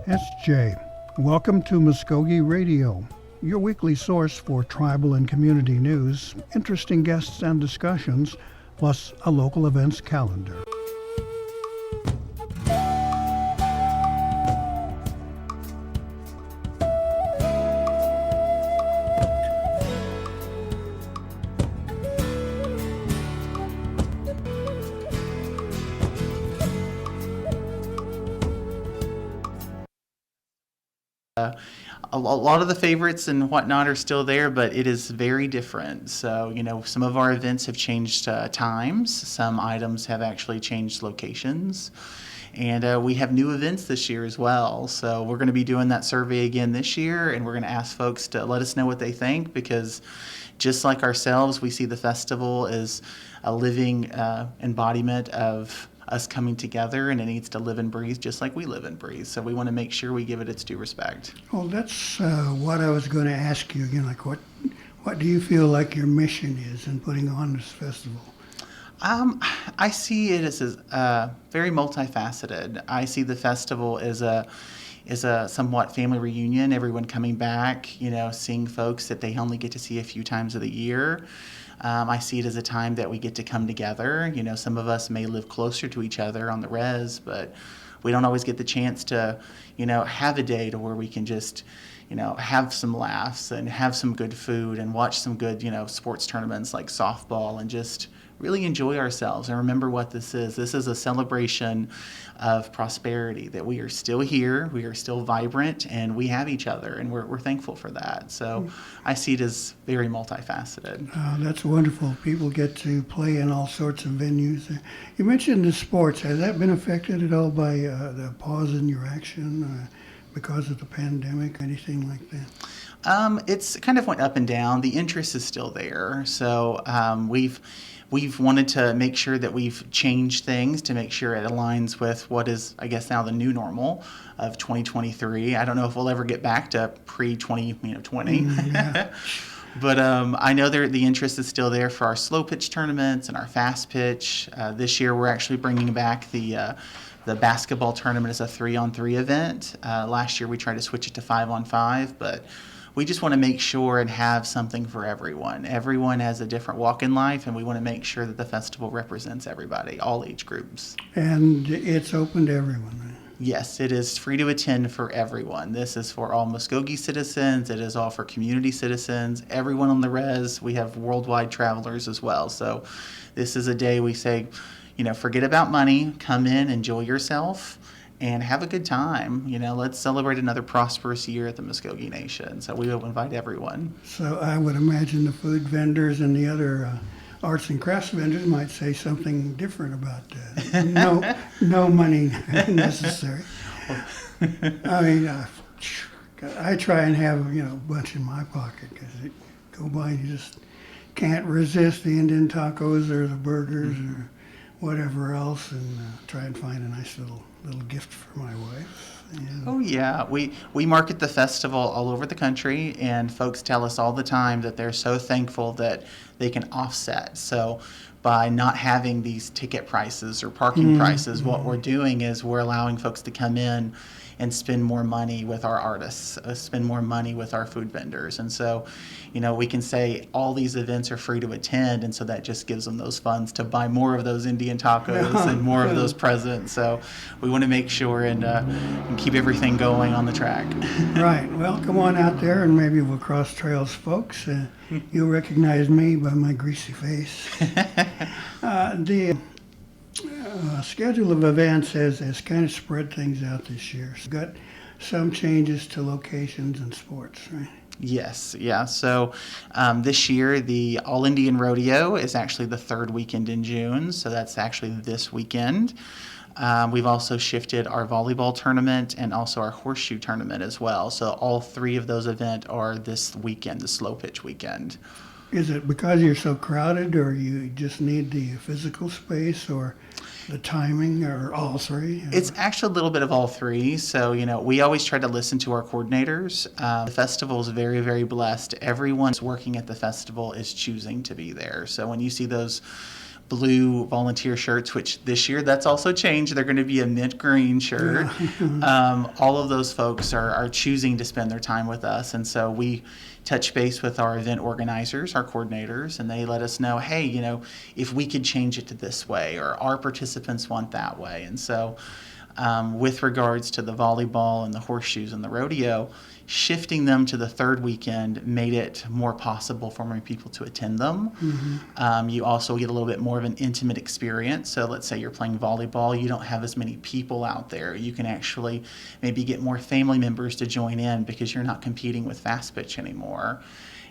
SJ. Welcome to Mvskoke Radio, your weekly source for tribal and community news, interesting guests and discussions, plus a local events calendar. A lot of the favorites and whatnot are still there, but it is very different. So, some of our events have changed times. Some items have actually changed locations. And we have new events this year as well. So we're going to be doing that survey again this year, and we're going to ask folks to let us know what they think, because just like ourselves, we see the festival as a living embodiment of us coming together, and it needs to live and breathe just like we live and breathe. So we want to make sure we give it its due respect. Well, that's what I was going to ask you again. Like, what do you feel like your mission is in putting on this festival? I see it as very multifaceted. I see the festival as a somewhat family reunion, everyone coming back, seeing folks that they only get to see a few times of the year. I see it as a time that we get to come together. Some of us may live closer to each other on the res, but we don't always get the chance to, have a day to where we can just, have some laughs and have some good food and watch some good, sports tournaments like softball and just really enjoy ourselves and remember what this is. This is a celebration of prosperity, that we are still here, we are still vibrant, and we have each other, and we're thankful for that. So I see it as very multifaceted. That's wonderful. People get to play in all sorts of venues. You mentioned the sports. Has that been affected at all by the pause in your action because of the pandemic, anything like that? It's kind of went up and down. The interest is still there. So we've wanted to make sure that we've changed things to make sure it aligns with what is, I guess, now the new normal of 2023. I don't know if we'll ever get back to pre-2020. Yeah. But I know the interest is still there for our slow pitch tournaments and our fast pitch. This year we're actually bringing back the basketball tournament as a 3-on-3 event. Last year we tried to switch it to 5-on-5, but we just want to make sure and have something for everyone. Everyone has a different walk in life, and we want to make sure that the festival represents everybody, all age groups. And it's open to everyone, right? Yes, it is free to attend for everyone. This is for all Mvskoke citizens. It is all for community citizens, everyone on the res. We have worldwide travelers as well. So this is a day we say, forget about money, come in, enjoy yourself, and have a good time. Let's celebrate another prosperous year at the Mvskoke Nation. So we will invite everyone. So I would imagine the food vendors and the other arts and crafts vendors might say something different about that. No money necessary. I mean, I try and have a bunch in my pocket, because it go by and you just can't resist the Indian tacos or the burgers or whatever else, and try and find a nice little gift for my wife. And oh yeah, we market the festival all over the country, and folks tell us all the time that they're so thankful that they can offset. So by not having these ticket prices or parking prices, what we're doing is we're allowing folks to come in and spend more money with our artists, spend more money with our food vendors. And so, we can say all these events are free to attend, and so that just gives them those funds to buy more of those Indian tacos and more of those presents. So we want to make sure and keep everything going on the track. Right. Well, come on out there, and maybe we'll cross trails, folks. You'll recognize me by my greasy face. The schedule of events has kind of spread things out this year. So got some changes to locations and sports, right? Yes, yeah. So this year, the All Indian Rodeo is actually the third weekend in June, so that's actually this weekend. We've also shifted our volleyball tournament and also our horseshoe tournament as well. So all three of those events are this weekend, the slow pitch weekend. Is it because you're so crowded, or you just need the physical space, or the timing, or all three? It's actually a little bit of all three. So, we always try to listen to our coordinators. The festival is very, very blessed. Everyone working at the festival is choosing to be there. So when you see those blue volunteer shirts, which this year that's also changed. They're going to be a mint green shirt. All of those folks are choosing to spend their time with us. And so we touch base with our event organizers, our coordinators, and they let us know, hey, if we could change it to this way, or our participants want that way. And so with regards to the volleyball and the horseshoes and the rodeo, shifting them to the third weekend made it more possible for more people to attend them. You also get a little bit more of an intimate experience. So let's say you're playing volleyball, you don't have as many people out there. You can actually maybe get more family members to join in because you're not competing with fast pitch anymore.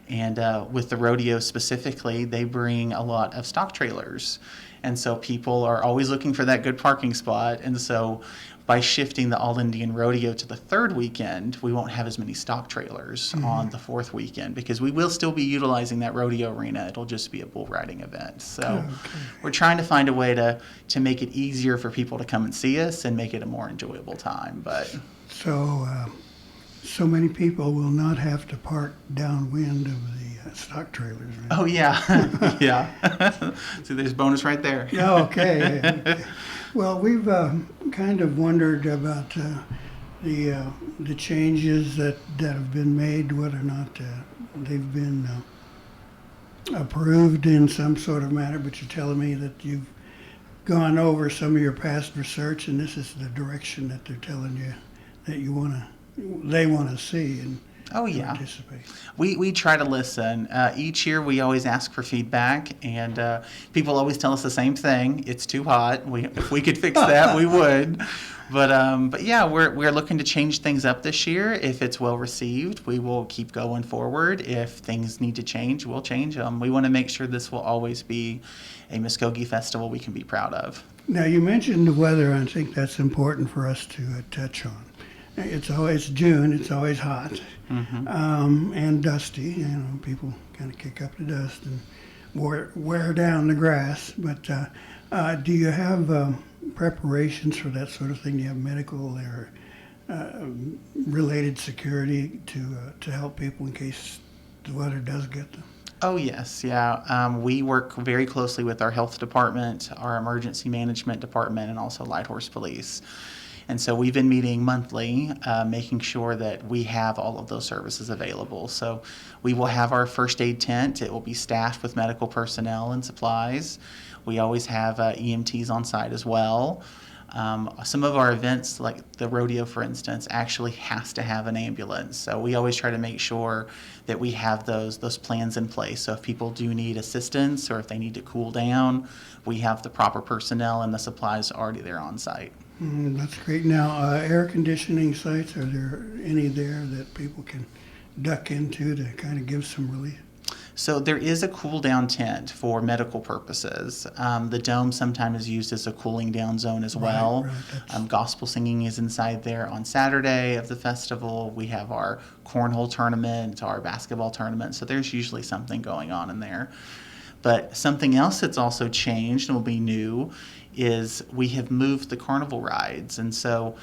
And with the rodeo specifically, they bring a lot of stock trailers. And so people are always looking for that good parking spot. And so by shifting the All-Indian Rodeo to the third weekend, we won't have as many stock trailers on the fourth weekend because we will still be utilizing that rodeo arena. It'll just be a bull riding event. So we're trying to find a way to make it easier for people to come and see us and make it a more enjoyable time. But so many people will not have to park downwind of the stock trailers. Right? Oh, yeah. Yeah. See, there's bonus right there. Okay. Well, we've kind of wondered about the changes that have been made, whether or not they've been approved in some sort of manner, but you're telling me that you've gone over some of your past research, and this is the direction that they're telling you that they want to see and participate. We try to listen. Each year we always ask for feedback, and people always tell us the same thing. It's too hot. If we could fix that, we would. But yeah, we're looking to change things up this year. If it's well received, we will keep going forward. If things need to change, we'll change them. We want to make sure this will always be a Mvskoke festival we can be proud of. Now, you mentioned the weather. I think that's important for us to touch on. It's June. It's always hot and dusty. People kind of kick up the dust and wear down the grass. But do you have preparations for that sort of thing? Do you have medical or related security to help people in case the weather does get them? Oh, yes. Yeah. We work very closely with our health department, our emergency management department, and also Light Horse Police. And so we've been meeting monthly, making sure that we have all of those services available. So we will have our first aid tent. It will be staffed with medical personnel and supplies. We always have EMTs on site as well. Some of our events, like the rodeo, for instance, actually has to have an ambulance. So we always try to make sure that we have those plans in place. So if people do need assistance or if they need to cool down, we have the proper personnel and the supplies already there on site. That's great. Now, air conditioning sites, are there any there that people can duck into to kind of give some relief? So there is a cool down tent for medical purposes. The dome sometimes is used as a cooling down zone as well. Right. Gospel singing is inside there on Saturday of the festival. We have our cornhole tournament, our basketball tournament. So there's usually something going on in there. But something else that's also changed and will be new is we have moved the carnival rides. And so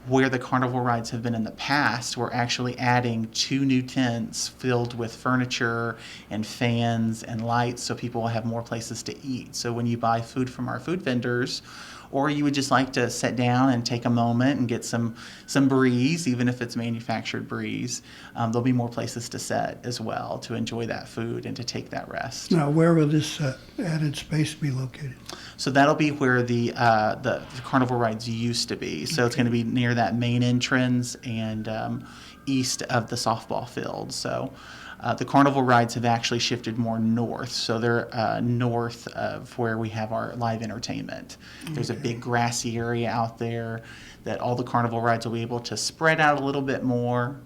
where the carnival rides have been in the past, we're actually adding 2 new tents filled with furniture and fans and lights so people will have more places to eat. So when you buy food from our food vendors, or you would just like to sit down and take a moment and get some breeze, even if it's manufactured breeze, there'll be more places to sit as well to enjoy that food and to take that rest. Now, where will this added space be located? So that'll be where the carnival rides used to be. So it's going to be near that main entrance and east of the softball field. So the carnival rides have actually shifted more north. So they're north of where we have our live entertainment. There's a big grassy area out there that all the carnival rides will be able to spread out a little bit more.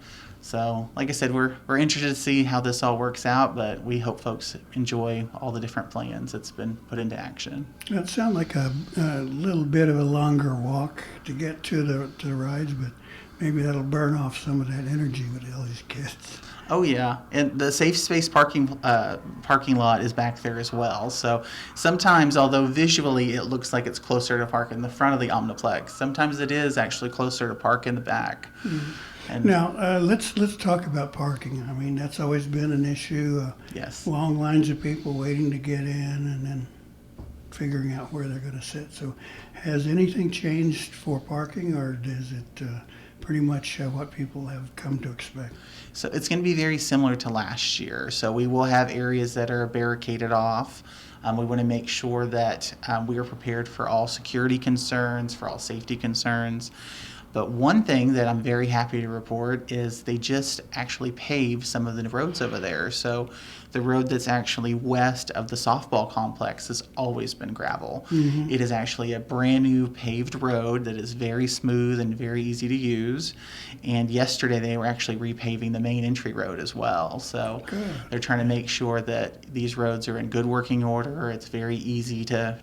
So, like I said, we're interested to see how this all works out, but we hope folks enjoy all the different plans that's been put into action. It sounds like a little bit of a longer walk to get to the rides, but maybe that'll burn off some of that energy with all these kids. Oh yeah, and the safe space parking lot is back there as well. So sometimes, although visually it looks like it's closer to park in the front of the Omniplex, sometimes it is actually closer to park in the back. Mm-hmm. And now, let's talk about parking. I mean, that's always been an issue. Yes. Long lines of people waiting to get in, and then figuring out where they're going to sit. So has anything changed for parking, or is it pretty much what people have come to expect? So it's going to be very similar to last year. So we will have areas that are barricaded off. We want to make sure that we are prepared for all security concerns, for all safety concerns. But one thing that I'm very happy to report is they just actually paved some of the roads over there. So the road that's actually west of the softball complex has always been gravel. It is actually a brand new paved road that is very smooth and very easy to use. And yesterday they were actually repaving the main entry road as well. So they're trying to make sure that these roads are in good working order. It's very easy to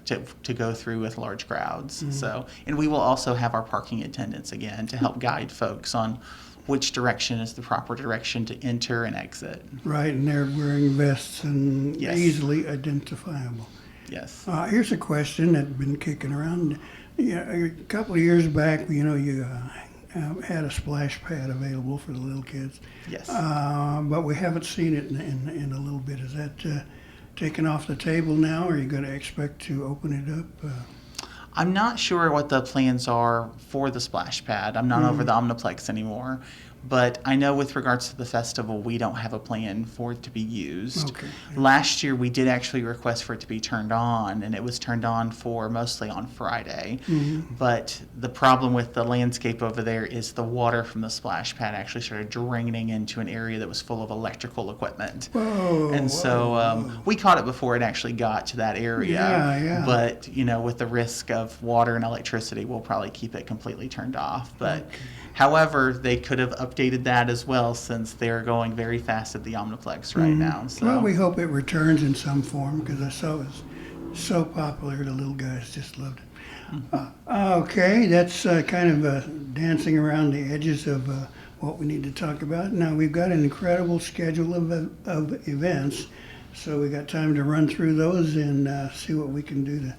go through with large crowds. So, and we will also have our parking attendants again to help guide folks on which direction is the proper direction to enter and exit. Right, and they're wearing vests and Yes. easily identifiable. Yes. Here's a question that's been kicking around. Yeah, a couple of years back, you had a splash pad available for the little kids. Yes. But we haven't seen it in a little bit. Is that taken off the table now? Or are you going to expect to open it up? I'm not sure what the plans are for the splash pad. I'm not over the Omniplex anymore. But I know with regards to the festival, we don't have a plan for it to be used. Okay. Last year, we did actually request for it to be turned on, and it was turned on for mostly on Friday. But the problem with the landscape over there is the water from the splash pad actually started draining into an area that was full of electrical equipment. Whoa, And so we caught it before it actually got to that area. Yeah. But, with the risk of water and electricity, we'll probably keep it completely turned off. But however, they could have updated that as well, since they're going very fast at the Omniplex right now. So. Well, we hope it returns in some form, because I saw it was so popular. The little guys just loved it. Okay, that's kind of dancing around the edges of what we need to talk about. Now, we've got an incredible schedule of events, so we got time to run through those and see what we can do to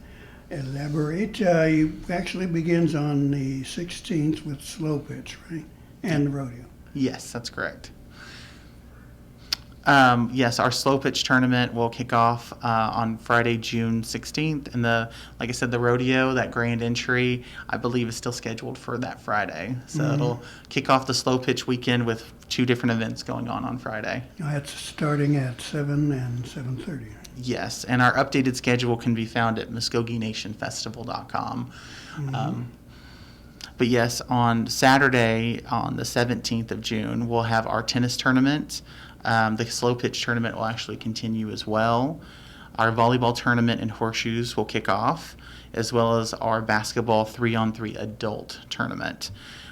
elaborate. It actually begins on the 16th with slow pitch, right? And the rodeo. Yes, that's correct. Yes, our slow pitch tournament will kick off on Friday, June 16th, and like I said, the rodeo, that grand entry, I believe is still scheduled for that Friday. So it'll kick off the slow pitch weekend with 2 different events going on Friday. That's starting at 7 and 7:30. Yes, and our updated schedule can be found at MvskokeNationFestival.com. But yes, on Saturday, on the 17th of June, we'll have our tennis tournament. The slow pitch tournament will actually continue as well. Our volleyball tournament and horseshoes will kick off, as well as our basketball 3-on-3 adult tournament.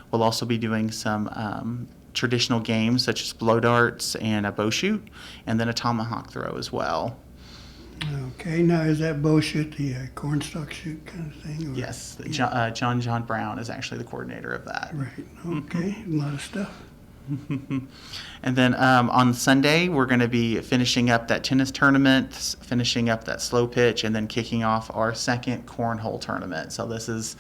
We'll also be doing some traditional games such as blow darts and a bow shoot, and then a tomahawk throw as well. Okay, now is that bow shoot the cornstalk shoot kind of thing? Or? Yes, John Brown is actually the coordinator of that. Right, okay, a lot of stuff. And then on Sunday, we're going to be finishing up that tennis tournament, finishing up that slow pitch, and then kicking off our second cornhole tournament. So this is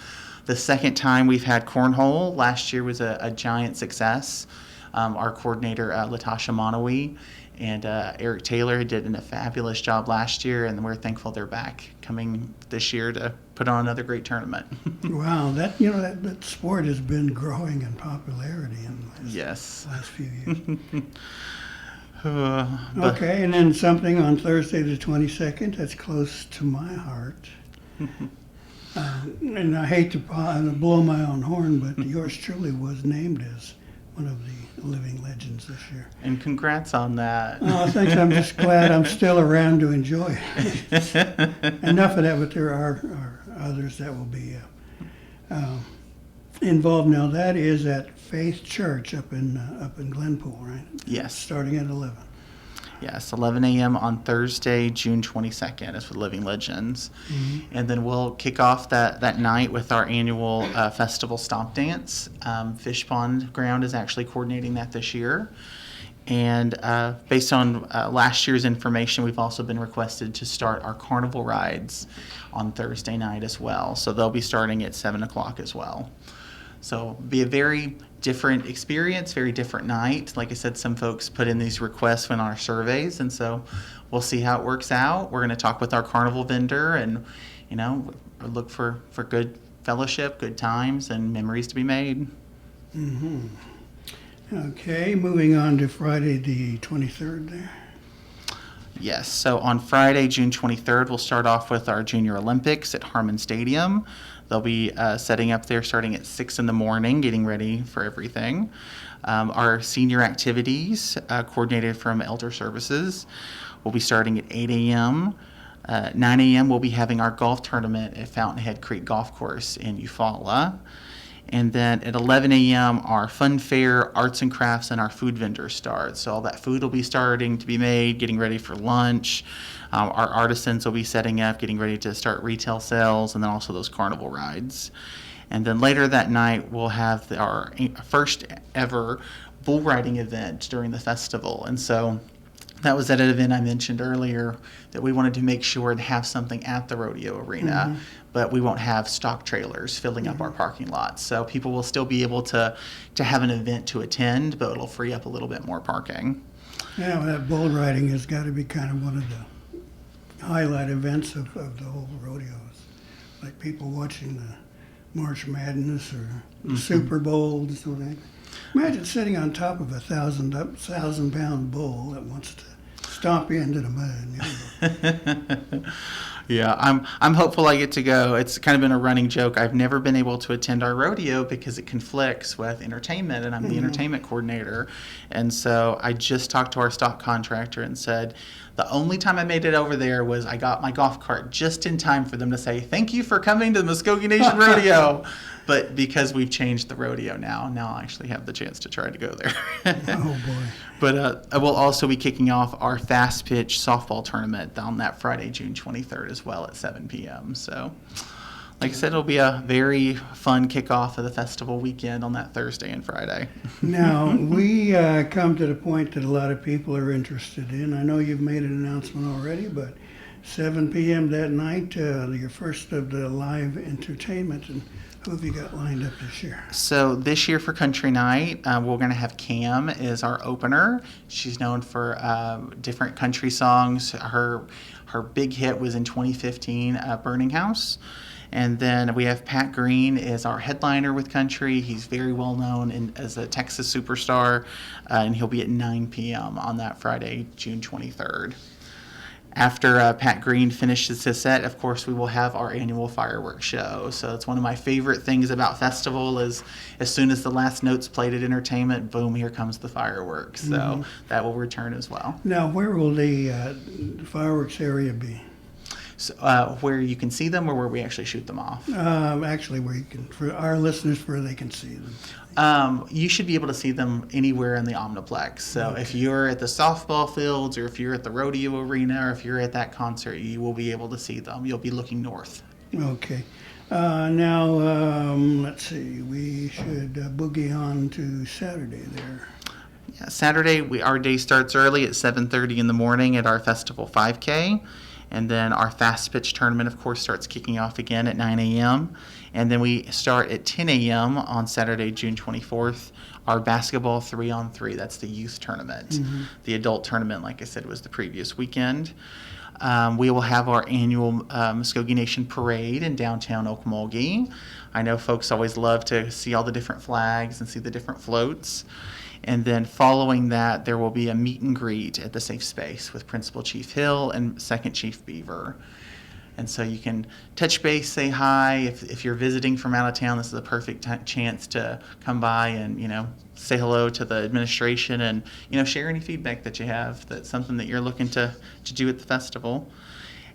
the second time we've had cornhole. Last year was a giant success. Our coordinator, Latasha Monawi, and Eric Taylor did a fabulous job last year, and we're thankful they're back coming this year to put on another great tournament. Wow, that sport has been growing in popularity in the last few years. Okay, and then something on Thursday the 22nd that's close to my heart. And I hate to blow my own horn, but yours truly was named as one of the living legends this year. And congrats on that. Oh, thanks. I'm just glad I'm still around to enjoy it. Enough of that, but there are others that will be involved. Now, that is at Faith Church up in Glenpool, right? Yes. Starting at 11. Yes, 11 a.m. on Thursday, June 22nd is with Living Legends. And then we'll kick off that night with our annual festival stomp dance. Fish Pond Ground is actually coordinating that this year. And based on last year's information, we've also been requested to start our carnival rides on Thursday night as well. So they'll be starting at 7 o'clock as well. So be a very different experience, very different night. Like I said, some folks put in these requests in our surveys, and so we'll see how it works out. We're going to talk with our carnival vendor and look for good fellowship, good times, and memories to be made. Okay, moving on to Friday the 23rd there. Yes, so on Friday, June 23rd, we'll start off with our Junior Olympics at Harmon Stadium. They'll be setting up there starting at 6 in the morning, getting ready for everything. Our senior activities, coordinated from Elder Services, will be starting at 8 a.m. 9 a.m. we'll be having our golf tournament at Fountainhead Creek Golf Course in Eufaula. And then at 11 a.m., our fun fair, arts and crafts, and our food vendors start. So all that food will be starting to be made, getting ready for lunch. Our artisans will be setting up, getting ready to start retail sales, and then also those carnival rides. And then later that night, we'll have our first ever bull riding event during the festival. And so that was at an event I mentioned earlier that we wanted to make sure to have something at the rodeo arena, but we won't have stock trailers filling up our parking lots. So people will still be able to have an event to attend, but it'll free up a little bit more parking. Yeah, well, that bull riding has got to be kind of one of the highlight events of the whole rodeos. Like people watching the March Madness or the Super Bowl and so that. Imagine sitting on top of a 1,000-pound bull that wants to stomp you into the mud. Yeah, I'm hopeful I get to go. It's kind of been a running joke. I've never been able to attend our rodeo because it conflicts with entertainment, and I'm the entertainment coordinator. And so I just talked to our stock contractor and said the only time I made it over there was I got my golf cart just in time for them to say, "Thank you for coming to the Mvskoke Nation Rodeo." But because we've changed the rodeo now I'll actually have the chance to try to go there. Oh, boy. But we'll also be kicking off our fast pitch softball tournament on that Friday, June 23rd as well at 7 p.m. So, like I said, it'll be a very fun kickoff of the festival weekend on that Thursday and Friday. Now, we come to the point that a lot of people are interested in. I know you've made an announcement already, but 7 p.m. that night, your first of the live entertainment. And who have you got lined up this year? So this year for Country Night, we're going to have Cam as our opener. She's known for different country songs. Her big hit was in 2015, Burning House. And then we have Pat Green as our headliner with country. He's very well known as a Texas superstar, and he'll be at 9 p.m. on that Friday, June 23rd. After Pat Green finishes his set, of course, we will have our annual fireworks show. So it's one of my favorite things about festival is as soon as the last note's played at entertainment, boom, here comes the fireworks. So that will return as well. Now, where will the fireworks area be? So, where you can see them or where we actually shoot them off? Actually, where you can, for our listeners, where they can see them. You should be able to see them anywhere in the Omniplex. So if you're at the softball fields or if you're at the rodeo arena or if you're at that concert, you will be able to see them. You'll be looking north. Okay. Now, let's see. We should boogie on to Saturday there. Yeah, Saturday, our day starts early at 7:30 in the morning at our Festival 5K. And then our fast pitch tournament, of course, starts kicking off again at 9 a.m. And then we start at 10 a.m. on Saturday, June 24th, our basketball 3-on-3. That's the youth tournament. The adult tournament, like I said, was the previous weekend. We will have our annual Mvskoke Nation Parade in downtown Okmulgee. I know folks always love to see all the different flags and see the different floats. And then following that, there will be a meet and greet at the Safe Space with Principal Chief Hill and Second Chief Beaver. And so you can touch base, say hi. If you're visiting from out of town, this is a perfect chance to come by and, say hello to the administration and, share any feedback that you have. That's something that you're looking to do at the festival.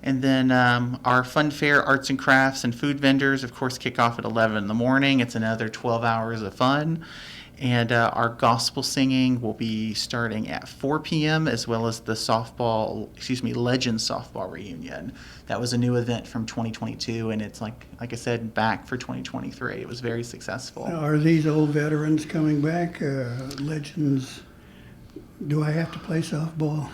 And then our fun fair, arts and crafts, and food vendors, of course, kick off at 11 in the morning. It's another 12 hours of fun. And our gospel singing will be starting at 4 p.m. as well as the Legends softball reunion. That was a new event from 2022, and it's like I said, back for 2023. It was very successful. Are these old veterans coming back? Legends? Do I have to play softball?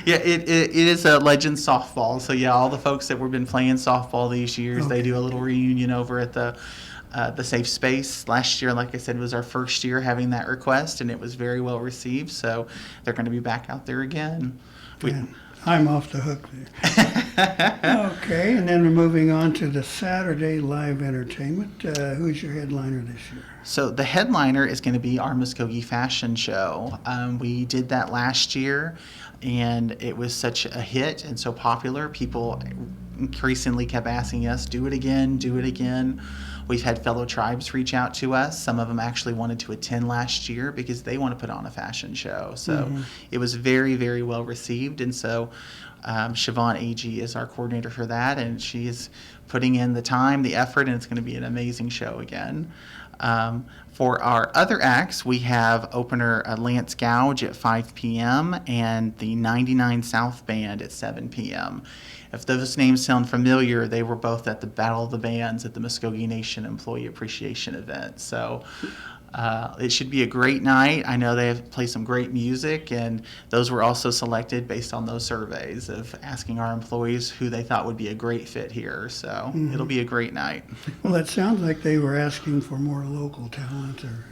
Yeah, it is a Legends softball. So yeah, all the folks that we've been playing softball these years, they do a little reunion over at the Safe Space. Last year, like I said, was our first year having that request, and it was very well received. So they're going to be back out there again. I'm off the hook there. Okay, and then we're moving on to the Saturday live entertainment. Who's your headliner this year? So the headliner is going to be our Mvskoke fashion show. We did that last year, and it was such a hit and so popular. People increasingly kept asking us, do it again, do it again. We've had fellow tribes reach out to us. Some of them actually wanted to attend last year because they want to put on a fashion show. So it was very, very well received. And so Siobhan Agee is our coordinator for that, and she is putting in the time, the effort, and it's going to be an amazing show again. For our other acts, we have opener Lance Gouge at 5 p.m. and the 99 South Band at 7 p.m. If those names sound familiar, they were both at the Battle of the Bands at the Mvskoke Nation Employee Appreciation event. So it should be a great night. I know they have played some great music, and those were also selected based on those surveys of asking our employees who they thought would be a great fit here. So it'll be a great night. Well, it sounds like they were asking for more local talent or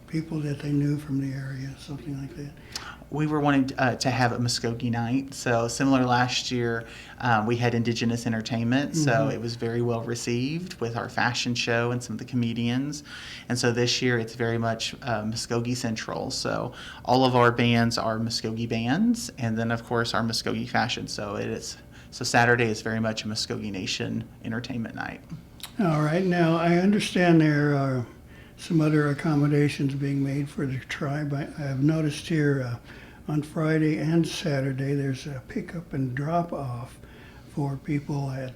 people that they knew from the area, something like that. We were wanting to have a Mvskoke night. So similar last year, we had Indigenous entertainment. So it was very well received with our fashion show and some of the comedians. And so this year it's very much Mvskoke Central. So all of our bands are Mvskoke bands. And then, of course, our Mvskoke fashion. So Saturday is very much a Mvskoke Nation entertainment night. All right. Now, I understand there are some other accommodations being made for the tribe. I've noticed here on Friday and Saturday there's a pickup and drop off for people at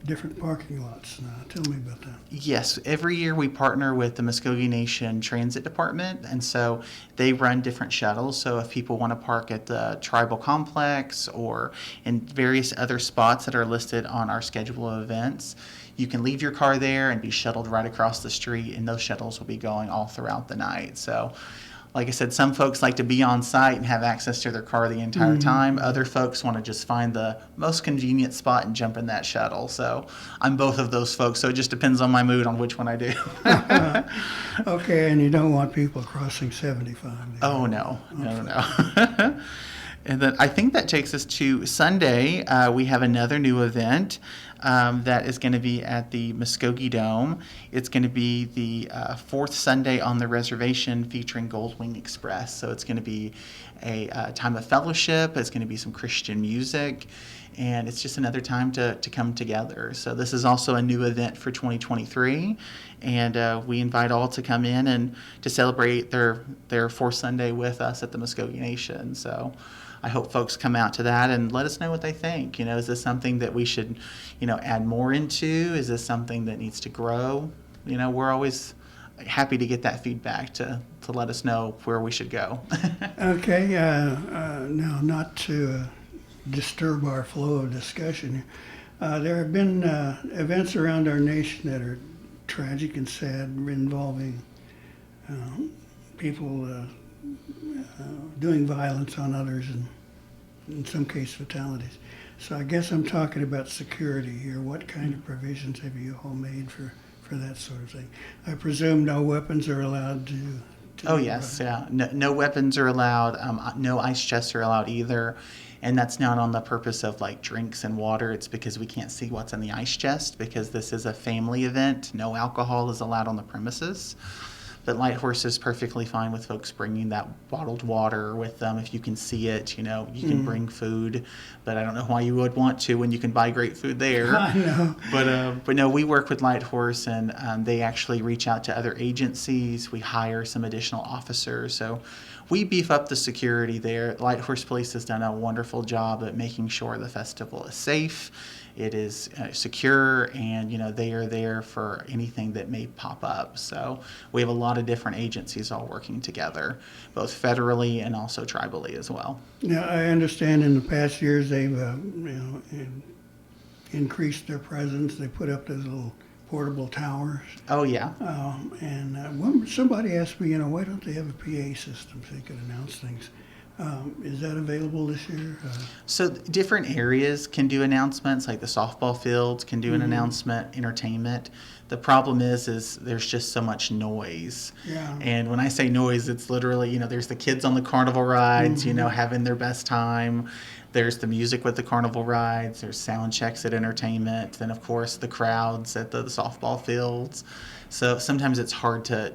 different parking lots. Tell me about that. Yes, every year we partner with the Mvskoke Nation Transit Department, and so they run different shuttles. So if people want to park at the tribal complex or in various other spots that are listed on our schedule of events, you can leave your car there and be shuttled right across the street, and those shuttles will be going all throughout the night. So, like I said, some folks like to be on site and have access to their car the entire time. Other folks want to just find the most convenient spot and jump in that shuttle. So I'm both of those folks, so it just depends on my mood on which one I do. Okay, and you don't want people crossing 75. Oh, no. And then I think that takes us to Sunday. We have another new event that is going to be at the Mvskoke Dome. It's going to be the fourth Sunday on the reservation featuring Goldwing Express. So it's going to be a time of fellowship. It's going to be some Christian music. And it's just another time to come together. So this is also a new event for 2023. And we invite all to come in and to celebrate their fourth Sunday with us at the Mvskoke Nation. So I hope folks come out to that and let us know what they think. Is this something that we should, add more into? Is this something that needs to grow? We're always happy to get that feedback to let us know where we should go. Okay, now not to disturb our flow of discussion, there have been events around our nation that are tragic and sad, involving people doing violence on others, and in some cases fatalities. So I guess I'm talking about security here. What kind of provisions have you all made for that sort of thing? I presume no weapons are allowed to Oh, yes, yeah. No weapons are allowed. No ice chests are allowed either. And that's not on the purpose of like drinks and water. It's because we can't see what's in the ice chest, because this is a family event. No alcohol is allowed on the premises. But Light Horse is perfectly fine with folks bringing that bottled water with them. If you can see it, you can bring food. But I don't know why you would want to when you can buy great food there. I know. But no, we work with Light Horse, and they actually reach out to other agencies. We hire some additional officers. So we beef up the security there. Light Horse Police has done a wonderful job at making sure the festival is safe. It is secure, and they are there for anything that may pop up. So we have a lot of different agencies all working together, both federally and also tribally as well. Now, I understand in the past years they've increased their presence. They put up those little portable towers. Oh, yeah. Somebody asked me, why don't they have a PA system so they could announce things? Is that available this year? So different areas can do announcements, like the softball fields can do an announcement, entertainment. The problem is there's just so much noise. Yeah. And when I say noise, it's literally, there's the kids on the carnival rides, having their best time. there's the music with the carnival rides, there's sound checks at entertainment, then of course the crowds at the softball fields. So sometimes it's hard to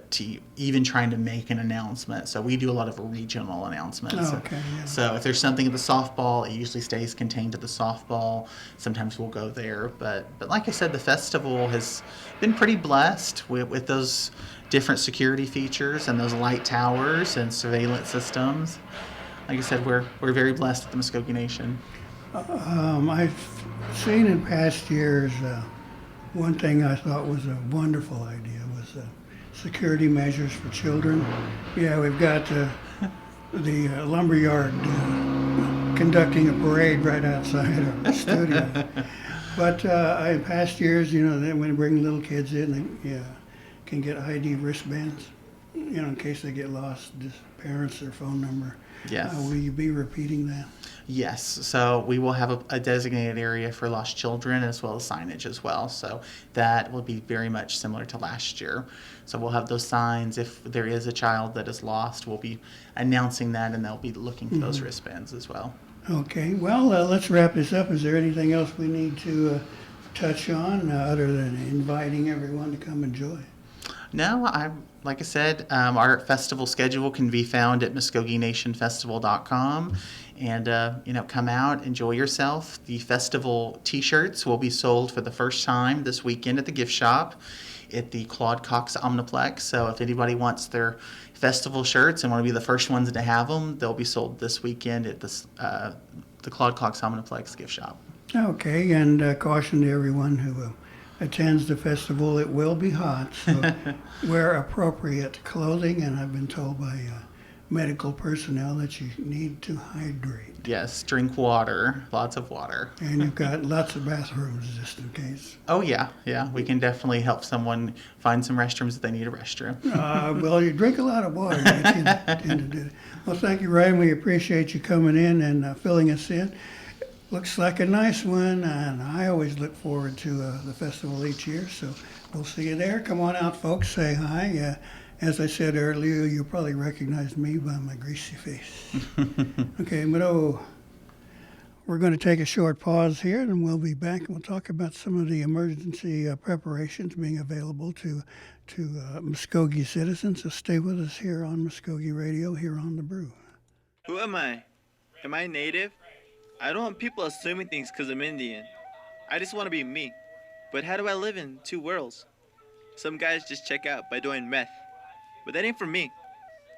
even trying to make an announcement. So we do a lot of regional announcements. Okay, yeah. So if there's something at the softball, it usually stays contained to the softball. Sometimes we'll go there. But like I said, the festival has been pretty blessed with those different security features and those light towers and surveillance systems. Like I said, we're very blessed at the Mvskoke Nation. I've seen in past years, one thing I thought was a wonderful idea was security measures for children. Yeah, we've got the lumberyard conducting a parade right outside our studio. But in past years, then when they bring little kids in, they can get ID wristbands, in case they get lost, just parents, their phone number. Yes. Will you be repeating that? Yes, so we will have a designated area for lost children as well as signage as well. So that will be very much similar to last year. So we'll have those signs. If there is a child that is lost, we'll be announcing that, and they'll be looking for those wristbands as well. Okay, well, let's wrap this up. Is there anything else we need to touch on other than inviting everyone to come enjoy? No, like I said, our festival schedule can be found at MvskokeNationFestival.com. And, come out, enjoy yourself. The festival T-shirts will be sold for the first time this weekend at the gift shop at the Claude Cox Omniplex. So if anybody wants their festival shirts and want to be the first ones to have them, they'll be sold this weekend at the Claude Cox Omniplex gift shop. Okay, and caution to everyone who attends the festival, it will be hot, so wear appropriate clothing, and I've been told by medical personnel that you need to hydrate. Yes, drink water, lots of water. And you've got lots of bathrooms just in case. Oh, yeah, we can definitely help someone find some restrooms if they need a restroom. Well, you drink a lot of water. You tend to do it. Well, thank you, Ryan. We appreciate you coming in and filling us in. Looks like a nice one, and I always look forward to the festival each year, so we'll see you there. Come on out, folks. Say hi. As I said earlier, you probably recognize me by my greasy face. Okay, but we're going to take a short pause here, and we'll be back, and we'll talk about some of the emergency preparations being available to Mvskoke citizens. So stay with us here on Mvskoke Radio, here on The Brew. Who am I? Am I native? I don't want people assuming things because I'm Indian. I just want to be me. But how do I live in two worlds? Some guys just check out by doing meth. But that ain't for me.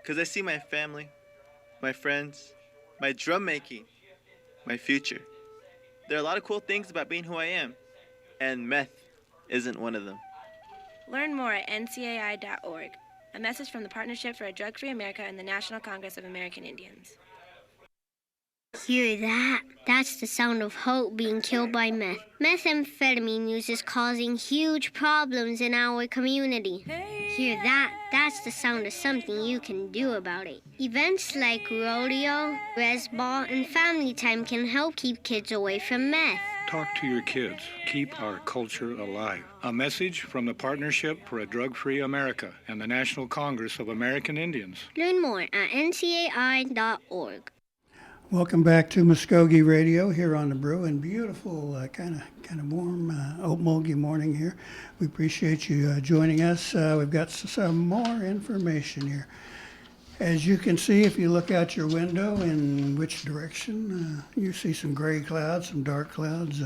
Because I see my family, my friends, my drum making, my future. There are a lot of cool things about being who I am. And meth isn't one of them. Learn more at ncai.org. A message from the Partnership for a Drug-Free America and the National Congress of American Indians. Hear that? That's the sound of hope being killed by meth. Methamphetamine use is causing huge problems in our community. Hear that? That's the sound of something you can do about it. Events like rodeo, res ball, and family time can help keep kids away from meth. Talk to your kids. Keep our culture alive. A message from the Partnership for a Drug-Free America and the National Congress of American Indians. Learn more at ncai.org. Welcome back to Mvskoke Radio here on The Brew, and beautiful, kind of warm, oatmulgy morning here. We appreciate you joining us. We've got some more information here. As you can see, if you look out your window in which direction, you see some gray clouds, some dark clouds,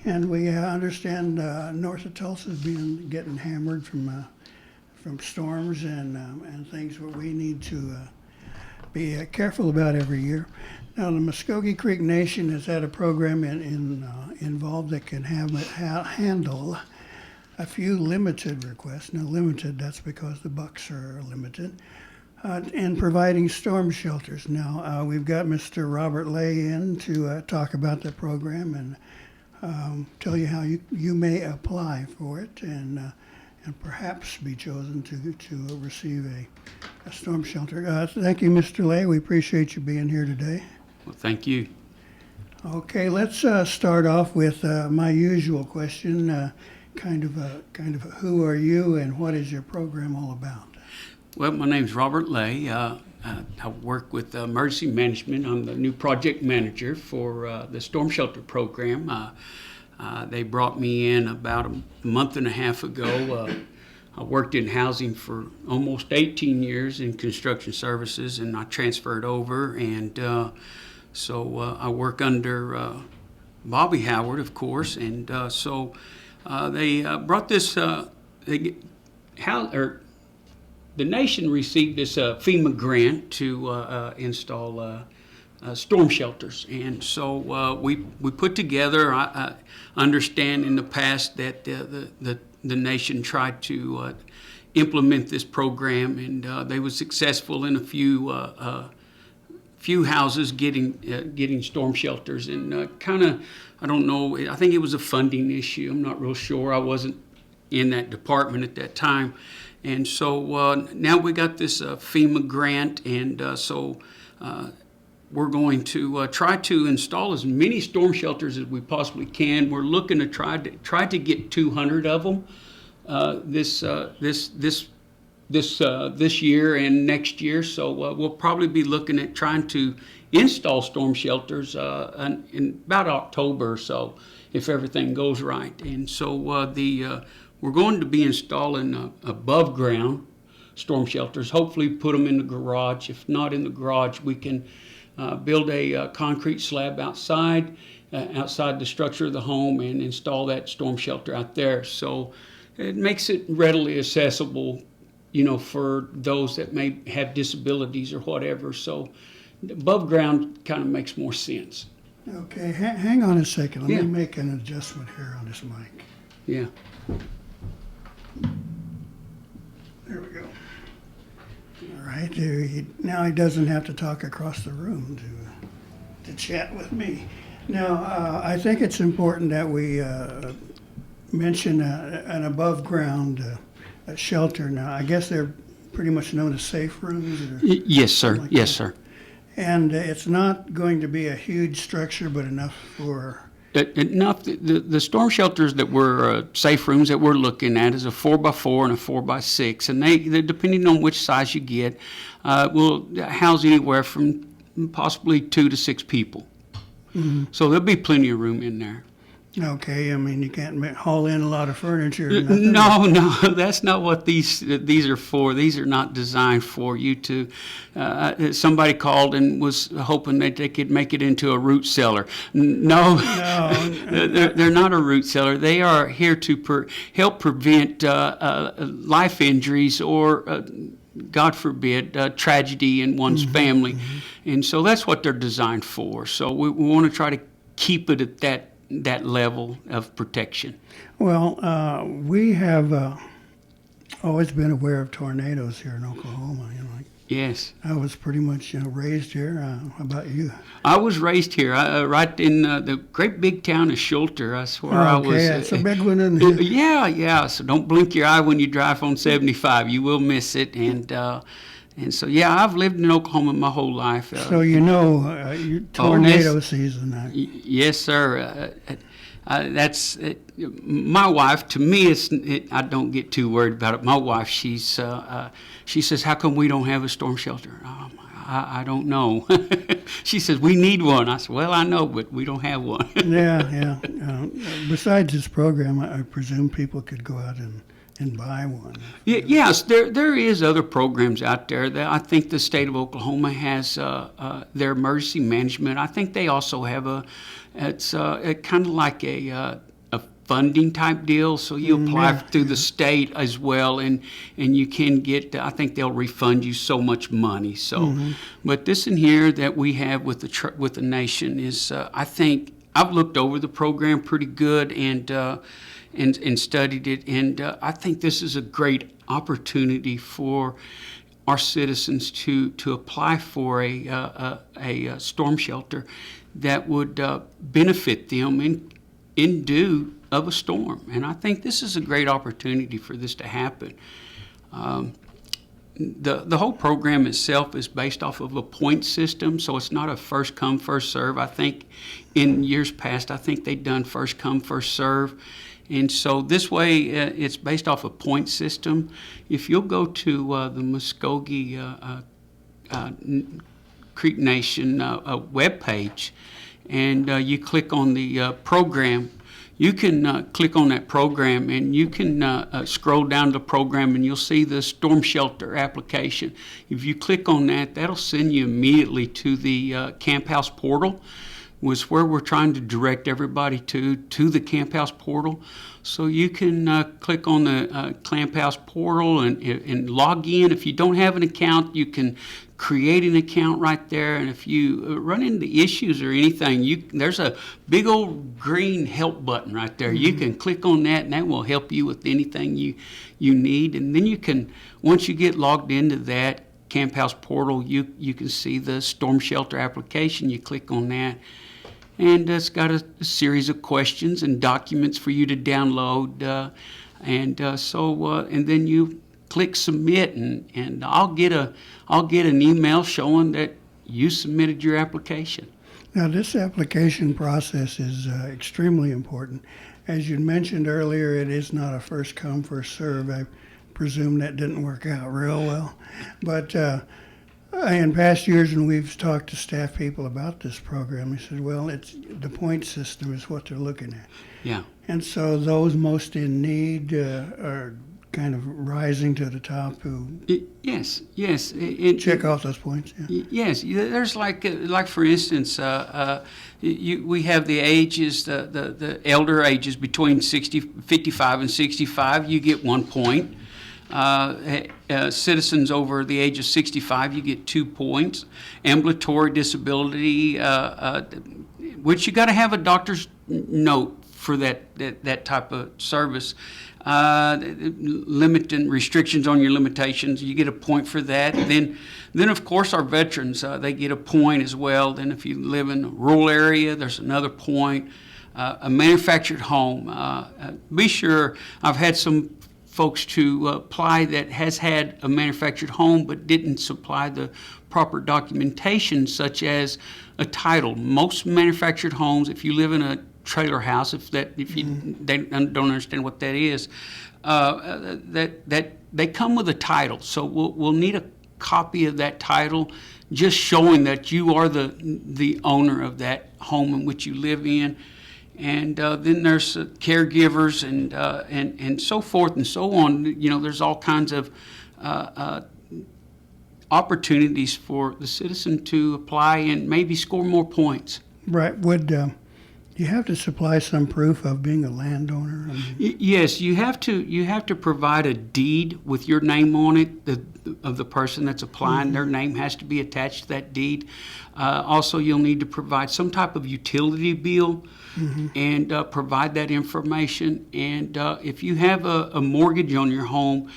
and we understand north of Tulsa is getting hammered from storms and things where we need to be careful about every year. Now, the Mvskoke Creek Nation has had a program involved that can handle a few limited requests. Now, limited, that's because the bucks are limited, and providing storm shelters. Now, we've got Mr. Robert Lay in to talk about the program and tell you how you may apply for it and perhaps be chosen to receive a storm shelter. Thank you, Mr. Lay. We appreciate you being here today. Well, thank you. Okay, let's start off with my usual question, kind of who are you and what is your program all about? Well, my name's Robert Lay. I work with emergency management. I'm the new project manager for the storm shelter program. They brought me in about a month and a half ago. I worked in housing for almost 18 years in construction services, and I transferred over. And so I work under Bobby Howard, of course. And so they brought this, the nation received this FEMA grant to install storm shelters, and so we put together. I understand in the past that the nation tried to implement this program, and they were successful in a few houses getting storm shelters, and kind of, I don't know. I think it was a funding issue. I'm not real sure. I wasn't in that department at that time. And so now we got this FEMA grant, and so we're going to try to install as many storm shelters as we possibly can. We're looking to try to get 200 of them this year and next year. So we'll probably be looking at trying to install storm shelters in about October or so, if everything goes right. And so we're going to be installing above ground storm shelters, hopefully put them in the garage. If not in the garage, we can build a concrete slab outside the structure of the home and install that storm shelter out there. So it makes it readily accessible, for those that may have disabilities or whatever. So above ground kind of makes more sense. Okay, hang on a second. Let Yeah. me make an adjustment here on this mic. Yeah. There we go. All right, now he doesn't have to talk across the room to chat with me. Now, I think it's important that we mention an above-ground shelter. Now, I guess they're pretty much known as safe rooms. Yes, sir. Like Yes, that. sir. And it's not going to be a huge structure, but enough for... Enough. The storm shelters that we're safe rooms that we're looking at is a 4x4 and a 4x6, and they depending on which size you get, will house anywhere from possibly 2 to 6 people. Mm-hmm. So there'll be plenty of room in there. Okay, I mean, you can't haul in a lot of furniture or nothing. No, that's not what these are for. These are not designed for you to. Somebody called and was hoping that they could make it into a root cellar. No. They're not a root cellar. They are here to help prevent life injuries or, God forbid, tragedy in one's family. Mm-hmm. And so that's what they're designed for. So we want to try to keep it at that level of protection. Well, we have always been aware of tornadoes here in Oklahoma. Yes. I was pretty much raised here. How about you? I was raised here, right in the great big town of Schulter. That's where I was. Okay, it's a big one in here. Yeah. So don't blink your eye when you drive on 75. You will miss it. And so, yeah, I've lived in Oklahoma my whole life. So your tornado season. Yes, sir. That's my wife. To me, I don't get too worried about it. My wife, she says, "How come we don't have a storm shelter?" I don't know. She says, "We need one." I said, "Well, I know, but we don't have one." Yeah. Besides this program, I presume people could go out and buy one. Yes, there is other programs out there that I think the state of Oklahoma has their emergency management. I think they also have it's kind of like a funding type deal. So you apply through the state as well, and you can get. I think they'll refund you so much money. So, but this in here that we have with the nation is, I think I've looked over the program pretty good and studied it, and I think this is a great opportunity for our citizens to apply for a storm shelter that would benefit them in due of a storm. And I think this is a great opportunity for this to happen. The whole program itself is based off of a point system, so it's not a first come, first serve. I think in years past, I think they've done first come, first serve. And so this way, it's based off a point system. If you'll go to the Mvskoke Creek Nation webpage, and you click on the program. You can click on that program, and you can scroll down the program, and you'll see the storm shelter application. If you click on that, that'll send you immediately to the Camp House portal, was where we're trying to direct everybody to the Camp House portal. So you can click on the Camp House portal and log in. If you don't have an account, you can create an account right there. And if you run into issues or anything, there's a big old green help button right there. You can click on that, and that will help you with anything you need. And then you can, once you get logged into that Camp House portal, you can see the storm shelter application. You click on that, and it's got a series of questions and documents for you to download, and then you click submit, and I'll get an email showing that you submitted your application. Now, this application process is extremely important. As you mentioned earlier, it is not a first come, first serve. I presume that didn't work out real well. But in past years, when we've talked to staff people about this program, they said, well, it's the point system is what they're looking at. Yeah. And so those most in need are kind of rising to the top who Yes. check off those points. Yeah. Yes, there's like for instance, we have the ages, the elder ages between 55 and 65. You get 1 point. Citizens over the age of 65, you get 2 points. Ambulatory disability, which you got to have a doctor's note for that type of service. Limit and restrictions on your limitations, you get a point for that. Then of course our veterans, they get a point as well. Then if you live in a rural area, there's another point. A manufactured home, be sure, I've had some folks to apply that has had a manufactured home but didn't supply the proper documentation, such as a title. Most manufactured homes, if you live in a trailer house, if you they don't understand what that is, that they come with a title. So we'll need a copy of that title, just showing that you are the owner of that home in which you live in. And then there's caregivers and so forth and so on. You know, there's all kinds of opportunities for the citizen to apply and maybe score more points. Right. Would you have to supply some proof of being a landowner? Yes, you have to provide a deed with your name on it, of the person that's applying. Their name has to be attached to that deed. Also, you'll need to provide some type of utility bill and provide that information. And if you have a mortgage on your home,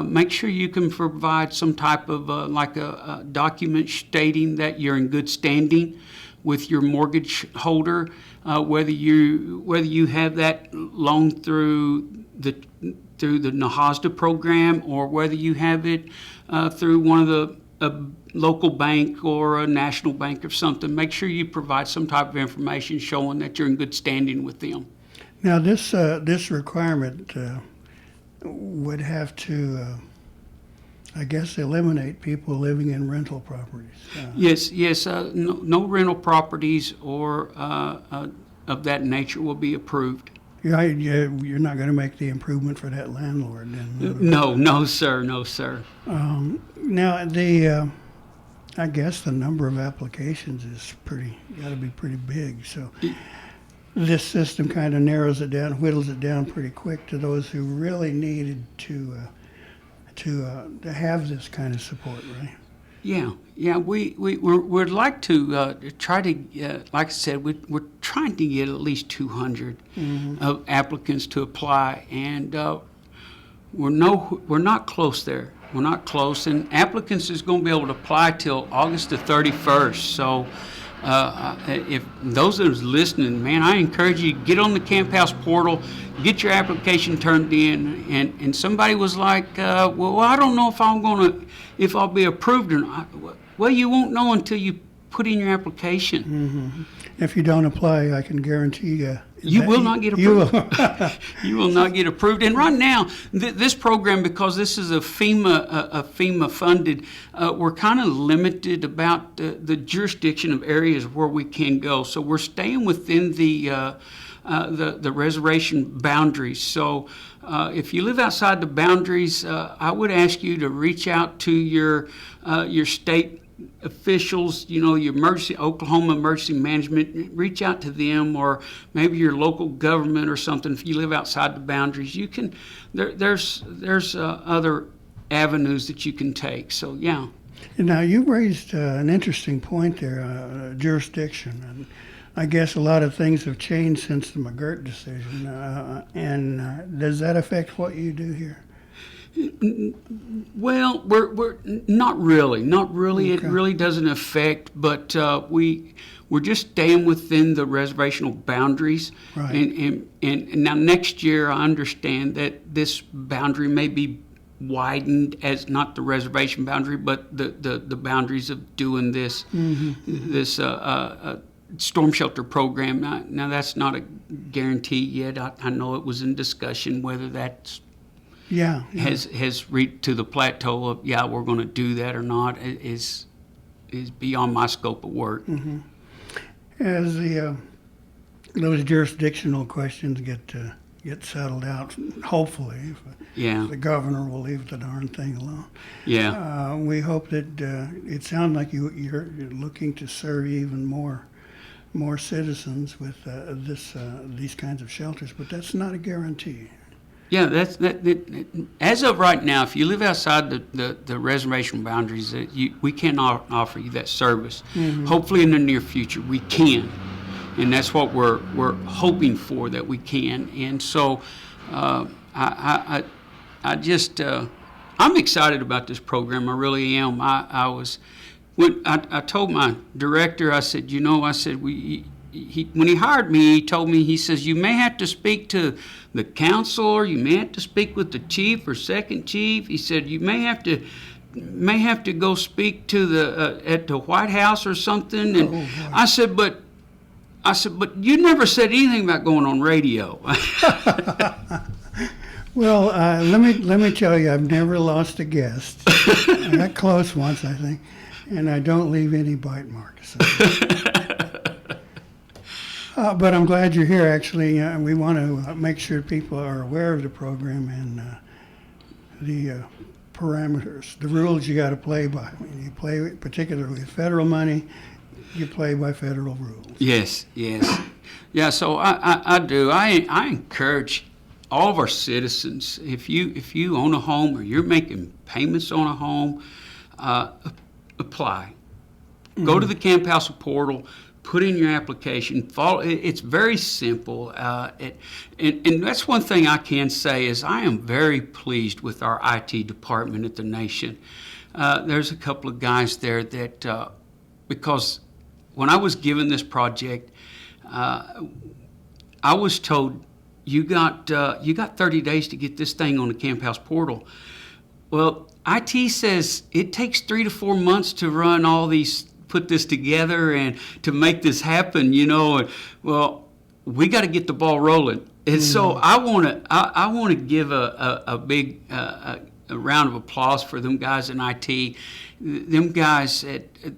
make sure you can provide some type of like a document stating that you're in good standing with your mortgage holder, whether you have that loan through the NAHASDA program, or whether you have it through one of the local bank or a national bank or something. Make sure you provide some type of information showing that you're in good standing with them. Now, this requirement would have to, I guess, eliminate people living in rental properties. Yes. No rental properties or of that nature will be approved. You're not going to make the improvement for that landlord, then? No, sir. Now, I guess the number of applications is got to be pretty big. So this system kind of narrows it down, whittles it down pretty quick to those who really needed to have this kind of support, right? Yeah. We'd like to try to, like I said, we're trying to get at least 200 of applicants to apply, and we're not close there. We're not close, and applicants is going to be able to apply till August the 31st. So if those that are listening, man, I encourage you to get on the Camp House portal, get your application turned in. And somebody was like, well, I don't know if I'll be approved or not. Well, you won't know until you put in your application. If you don't apply, I can guarantee you You will not get You approved. will. You will not get approved. And right now, this program, because this is a FEMA funded, we're kind of limited about the jurisdiction of areas where we can go. So we're staying within the reservation boundaries. So if you live outside the boundaries, I would ask you to reach out to your state officials, your Oklahoma Emergency Management, reach out to them, or maybe your local government or something. If you live outside the boundaries, you can. There's other avenues that you can take. So yeah. Now, you raised an interesting point there, jurisdiction. And I guess a lot of things have changed since the McGirt decision. Does that affect what you do here? Well, we're not really. Okay. It really doesn't affect, but we're just staying within the reservational boundaries. Right. And now next year, I understand that this boundary may be widened as not the reservation boundary, but the boundaries of doing this this storm shelter program. Now that's not a guarantee yet. I know it was in discussion whether that's has reached to the plateau of we're going to do that or not is beyond my scope of work. Mm-hmm. As those jurisdictional questions get settled out, hopefully, if the governor will leave the darn thing alone. Yeah. We hope that it sounds like you're looking to serve even more citizens with these kinds of shelters, but that's not a guarantee. Yeah, that's as of right now, if you live outside the reservation boundaries, we cannot offer you that service. Mm-hmm. Hopefully in the near future we can, and that's what we're hoping for, that we can. And so I just I'm excited about this program. I really am. I told my director, I said, when he hired me, he told me, he says, you may have to speak to the counselor, you may have to speak with the chief or second chief. He said, you may have to go speak to at the White House or something. And I said, but you never said anything about going on radio. Well, let me tell you, I've never lost a guest. I got close once, I think, and I don't leave any bite marks. So. But I'm glad you're here, actually. We want to make sure people are aware of the program and the parameters, the rules you got to play by. When you play, particularly with federal money, you play by federal rules. Yes. Yeah, so I do. I encourage all of our citizens, if you own a home or you're making payments on a home, apply. Mm-hmm. Go to the Camp House portal. Put in your application. Follow. It's very simple, and that's one thing I can say is I am very pleased with our IT department at the Nation. There's a couple of guys there that because when I was given this project, I was told you got 30 days to get this thing on the Camp House portal. Well, IT says it takes 3 to 4 months to run all these. Put this together and to make this happen, well, we got to get the ball rolling. And so I want to give a big a round of applause for them guys in IT. Them guys,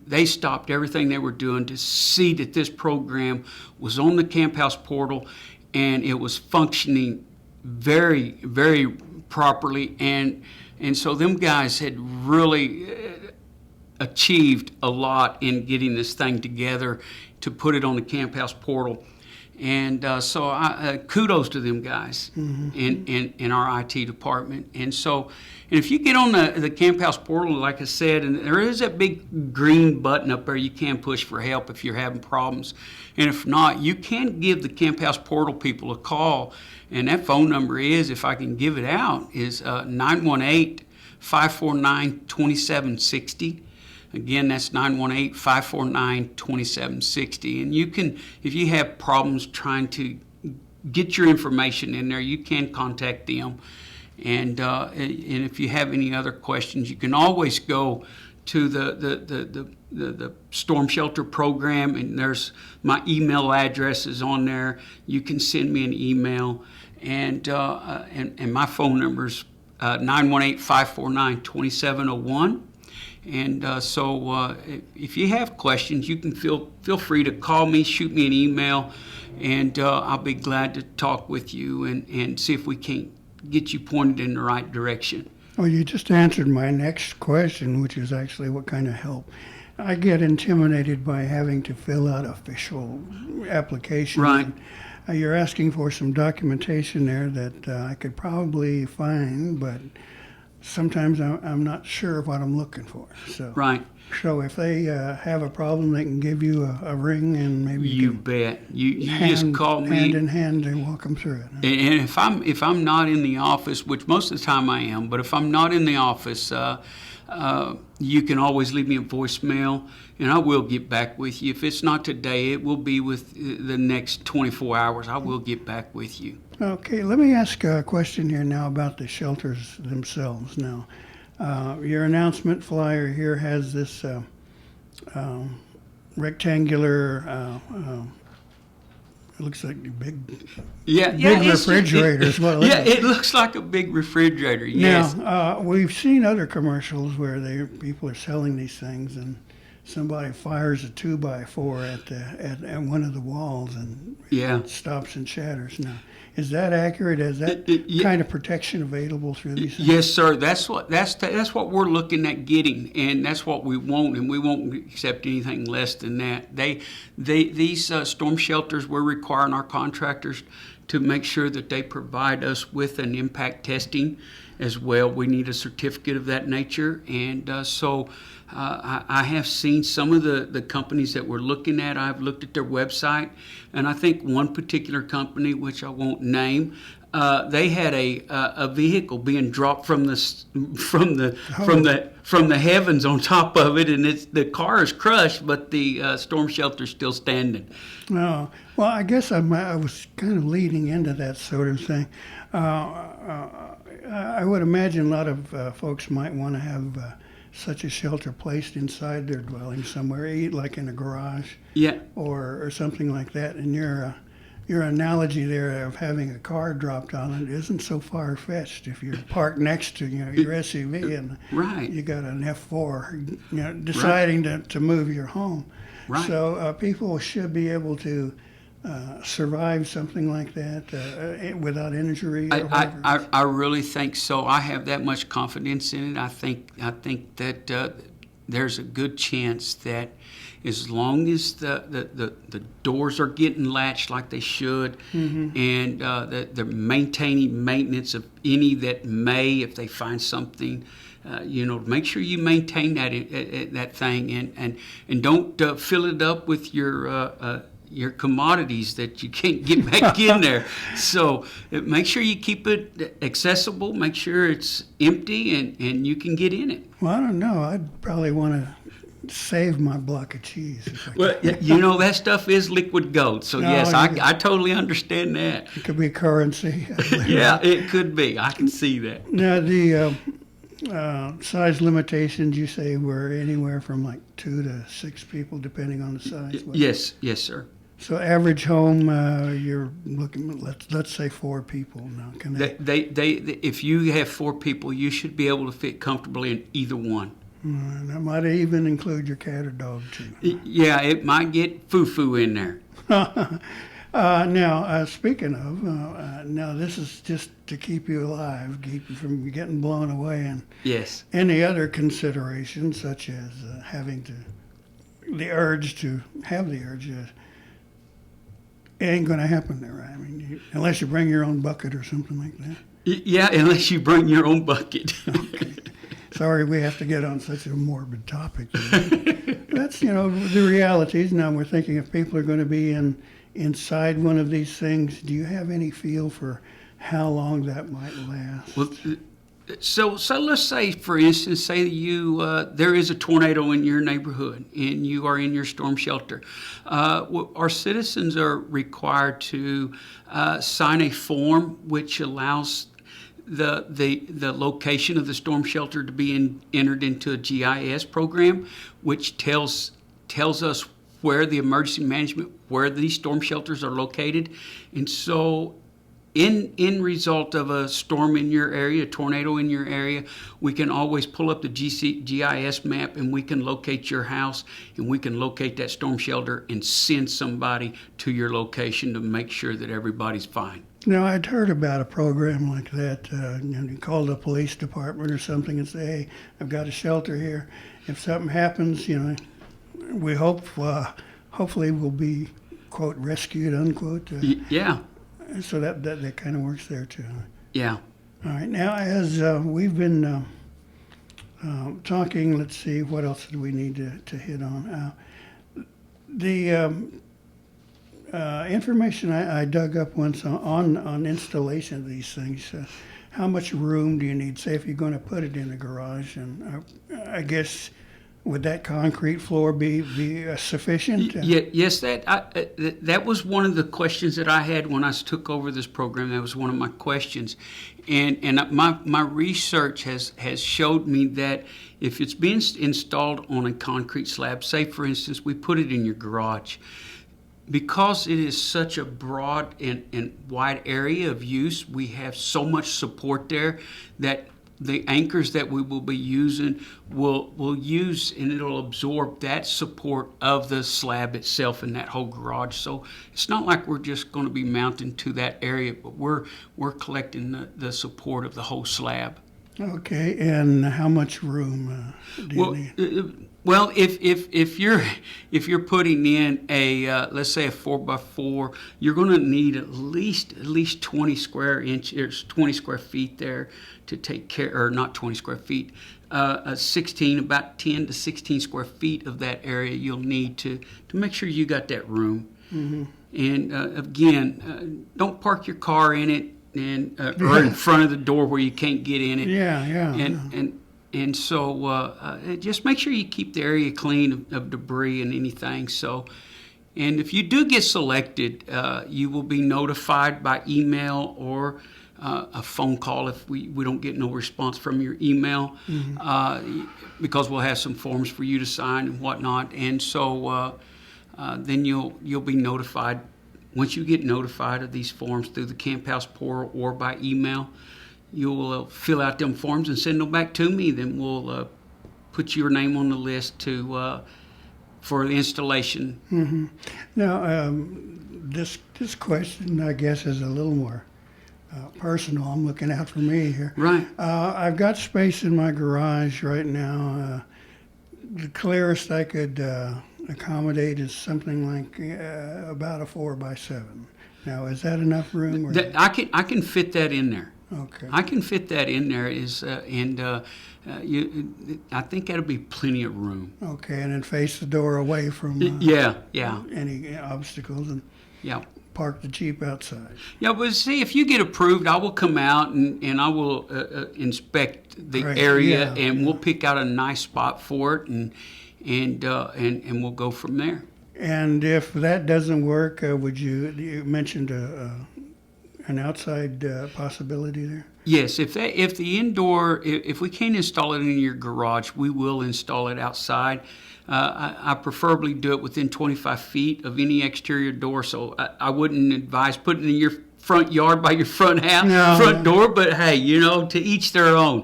they stopped everything they were doing to see that this program was on the Camp House portal and it was functioning very, very properly. And so them guys had really achieved a lot in getting this thing together to put it on the Camp House portal. And so kudos to them guys in our IT department. And if you get on the Camp House portal, like I said, and there is that big green button up there you can push for help if you're having problems. And if not, you can give the Camp House portal people a call. And that phone number is, if I can give it out, is 918-549-2760. Again, that's 918-549-2760. And you can, if you have problems trying to get your information in there, you can contact them. And if you have any other questions, you can always go to the storm shelter program, and there's my email address is on there. You can send me an email, and my phone number is 918-549-2701. And so if you have questions, you can feel free to call me, shoot me an email, and I'll be glad to talk with you and see if we can get you pointed in the right direction. Well, you just answered my next question, which is actually what kind of help. I get intimidated by having to fill out official applications. Right. You're asking for some documentation there that I could probably find, but sometimes I'm not sure what I'm looking for. So, Right. So if they have a problem, they can give you a ring, and maybe You can bet. You just call me. hand in hand and walk them through it. And if I'm not in the office, which most of the time I am, but if I'm not in the office, you can always leave me a voicemail, and I will get back with you. If it's not today, it will be with the next 24 hours. I will get back with you. Okay, let me ask a question here now about the shelters themselves. Now, your announcement flyer here has this rectangular. It looks like a big refrigerator is what it looks like. It looks like a big refrigerator. Yes. Now, we've seen other commercials where people are selling these things, and somebody fires a 2x4 at one of the walls, and it stops and shatters. Now, is that accurate? Is that kind of protection available through these things? Yes, sir. That's what we're looking at getting, and that's what we want, and we won't accept anything less than that. These storm shelters, we're requiring our contractors to make sure that they provide us with an impact testing as well. We need a certificate of that nature, and so I have seen some of the companies that we're looking at. I've looked at their website, and I think one particular company, which I won't name, they had a vehicle being dropped from the heavens on top of it, and the car is crushed, but the storm shelter's still standing. Oh, well, I guess I was kind of leading into that sort of thing. I would imagine a lot of folks might want to have such a shelter placed inside their dwelling somewhere, like in a garage, or something like that. And your analogy there of having a car dropped on it isn't so far-fetched. If you're parked next to your SUV and you got an F4, deciding to move your home. Right. So people should be able to survive something like that whahout injury. I really think so. I have that much confidence in it. I think that there's a good chance that as long as the doors are getting latched like they should, and that they're maintaining maintenance of any that may, if they find something, make sure you maintain that thing, and don't fill it up with your commodities that you can't get back in there. So make sure you keep it accessible, make sure it's empty, and you can get in it. Well, I don't know. I'd probably want to save my block of cheese. Well, that stuff is liquid gold. So, yes, I totally understand that. It could be currency. Yeah, it could be. I can see that. Now, the size limitations, you say, were anywhere from like 2 to 6 people, depending on the size? Yes, sir. So average home, you're looking, let's say 4 people now. Can if you have 4 people, you should be able to fit comfortably in either one. That might even include your cat or dog too. Yeah, it might get foo-foo in there. Now, speaking of, now this is just to keep you alive, keep you from getting blown away, and any other considerations such as the urge. It ain't going to happen there, right? I mean, unless you bring your own bucket or something like that. Yeah, unless you bring your own bucket. Okay. Sorry, we have to get on such a morbid topic. That's, the realities. Now we're thinking if people are going to be inside one of these things, do you have any feel for how long that might last? Well, so let's say, for instance, there is a tornado in your neighborhood and you are in your storm shelter. Our citizens are required to sign a form which allows the location of the storm shelter to be entered into a GIS program, which tells us where the emergency management, where these storm shelters are located. And so in result of a storm in your area, a tornado in your area, we can always pull up the GIS map and we can locate your house and we can locate that storm shelter and send somebody to your location to make sure that everybody's fine. Now, I'd heard about a program like that. You call the police department or something and say, hey, I've got a shelter here. If something happens, we hope, hopefully we'll be, quote, rescued, unquote. Yeah. So that kind of works there, too. Yeah. All right. Now, as we've been talking, let's see, what else do we need to hit on? The information I dug up once on installation of these things, how much room do you need? Say if you're going to put it in a garage, and I guess would that concrete floor be sufficient? Yes, that was one of the questions that I had when I took over this program. That was one of my questions, and my research has showed me that if it's being installed on a concrete slab, say for instance we put it in your garage, because it is such a broad and wide area of use, we have so much support there that the anchors that we will be using will use, and it'll absorb that support of the slab itself in that whole garage. So it's not like we're just going to be mounting to that area, but we're collecting the support of the whole slab. Okay, and how much room do you need? Well, if you're putting in a let's say a 4x4, you're going to need at least 20 square inches, 20 square feet there to take care, or not 20 square feet, 16, about 10 to 16 square feet of that area you'll need to make sure you got that room. Mm-hmm. And again, don't park your car in it and or in front of the door where you can't get in it. Yeah. And so just make sure you keep the area clean of debris and anything. So, and if you do get selected, you will be notified by email or a phone call if we don't get no response from your email, because we'll have some forms for you to sign and whatnot. And so then you'll be notified. Once you get notified of these forms through the Camp House portal or by email, you'll fill out them forms and send them back to me. Then we'll put your name on the list for the installation. Mm-hmm. Now, this question, I guess, is a little more personal. I'm looking out for me here. Right. I've got space in my garage right now. The clearest I could accommodate is something like about a 4x7. Now, is that enough room? Or I can fit that in there. Okay. I can fit that in there. I think that'll be plenty of room. Okay, and then face the door away from yeah. any obstacles, and Yeah. park the Jeep outside. Yeah, but see, if you get approved, I will come out and I will inspect the Right, area, yeah, and we'll pick out a nice spot for it, and we'll go from there. And if that doesn't work, you mentioned an outside possibility there? Yes, if we can't install it in your garage, we will install it outside. I preferably do it within 25 feet of any exterior door, so I wouldn't advise putting it in your front yard by your front door. But hey, to each their own.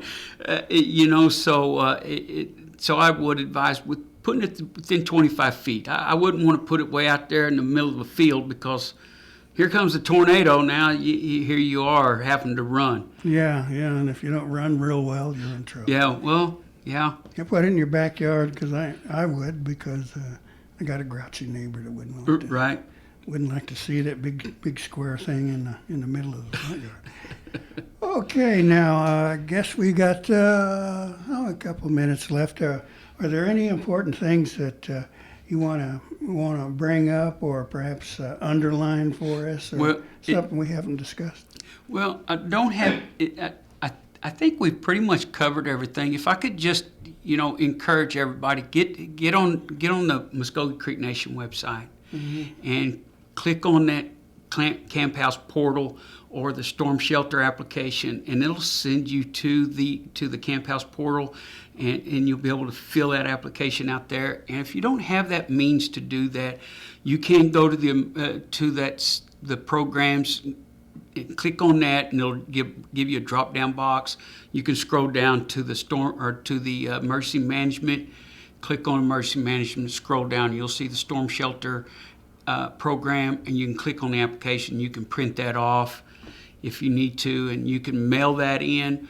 So I would advise with putting it within 25 feet. I wouldn't want to put it way out there in the middle of a field, because here comes a tornado. Now here you are having to run. Yeah, and if you don't run real well, you're in trouble. Yeah, well, yeah. You put it in your backyard, because I would, because I got a grouchy neighbor that wouldn't like to see that big square thing in the middle of the front yard. Okay, now I guess we got a couple minutes left. Are there any important things that you want to bring up, or perhaps underline for us, or something we haven't discussed? Well, I don't have. I think we've pretty much covered everything. If I could just, encourage everybody, get on the Mvskoke Creek Nation website, and click on Camp House portal or the storm shelter application, and it'll send you to the Camp House portal, and you'll be able to fill that application out there. And if you don't have that means to do that, you can go to the programs, click on that, and it'll give you a drop down box. You can scroll down to the storm or to the emergency management. Click on emergency management, scroll down, you'll see the storm shelter program, and you can click on the application. You can print that off if you need to, and you can mail that in,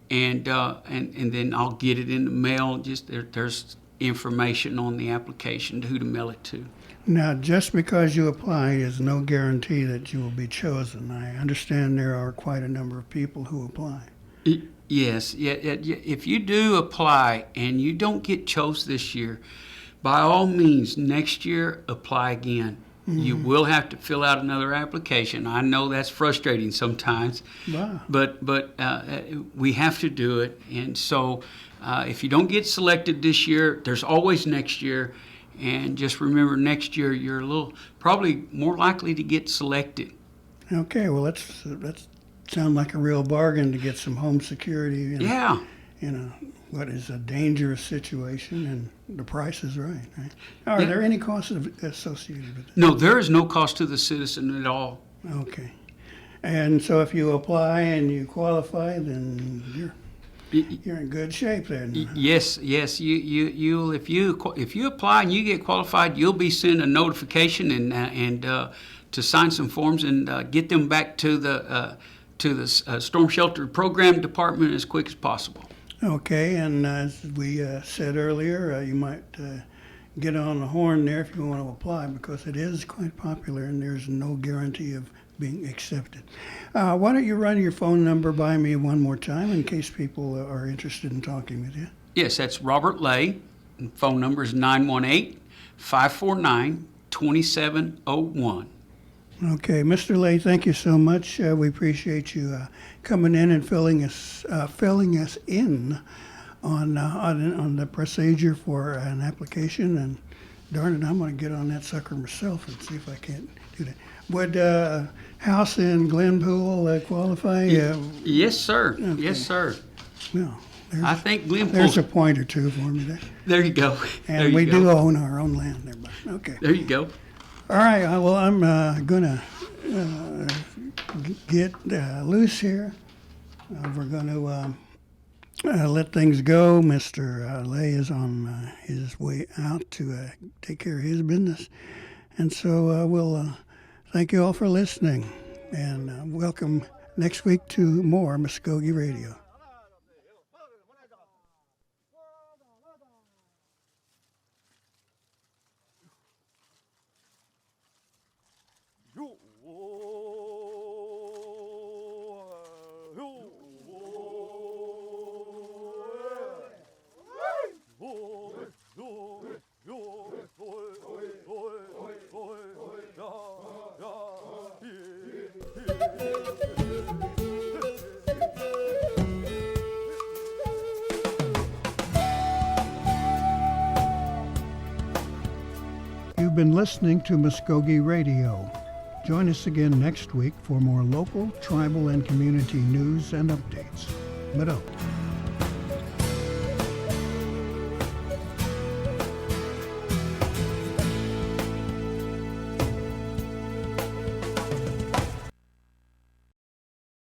and then I'll get it in the mail. Just there's information on the application, who to mail it to. Now, just because you apply is no guarantee that you will be chosen. I understand there are quite a number of people who apply. Yes. If you do apply and you don't get chosen this year, by all means, next year, apply again. Mm-hmm. You will have to fill out another application. I know that's frustrating sometimes, wow. but we have to do it. And so if you don't get selected this year, there's always next year. And just remember, next year, you're probably more likely to get selected. Okay, well, that's sound like a real bargain to get some home security. In a what is a dangerous situation, and the price is right? Are there any costs associated with it? No, there is no cost to the citizen at all. Okay. And so if you apply and you qualify, then you're in good shape then. Yes. You if you apply and you get qualified, you'll be sent a notification and to sign some forms and get them back to the storm shelter program department as quick as possible. Okay, and as we said earlier, you might get on the horn there if you want to apply, because it is quite popular and there's no guarantee of being accepted. Why don't you run your phone number by me one more time in case people are interested in talking with you? Yes, that's Robert Lay. And phone number is 918-549-2701. Okay, Mr. Lay, thank you so much. We appreciate you coming in and filling us in on the procedure for an application. And darn it, I'm going to get on that sucker myself and see if I can't do that. Would house in Glenpool qualify? Yes, sir. Okay. Yes, sir. Well, I think Glenpool. There's a point or two for me there. There you go. And we do own our own land there, but okay. There you go. All right, well, I'm going to get loose here. We're going to let things go. Mr. Lay is on his way out to take care of his business. And so we'll thank you all for listening, and welcome next week to more Mvskoke Radio. You've been listening to Mvskoke Radio. Join us again next week for more local, tribal, and community news and updates. Mvskoke.